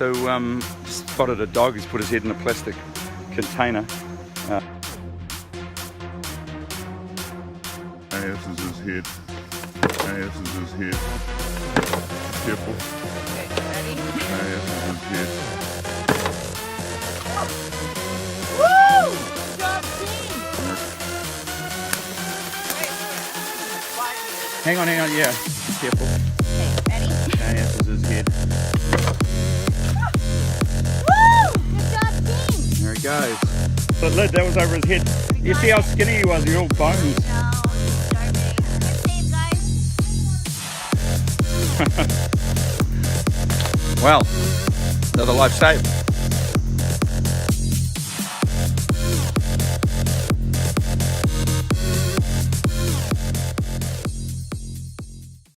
So spotted a dog. He's put his head in a plastic container. This is his head. This is his head. Careful. Okay, ready? This is his head. Woo! Good job, team! Hang on, yeah. Careful. Okay, ready? This is his head. Woo! Good job, team! There he goes. The lid, that was over his head. You see how skinny he was? You're all bones. No, he's starving. Good save, guys. Well, another life saved.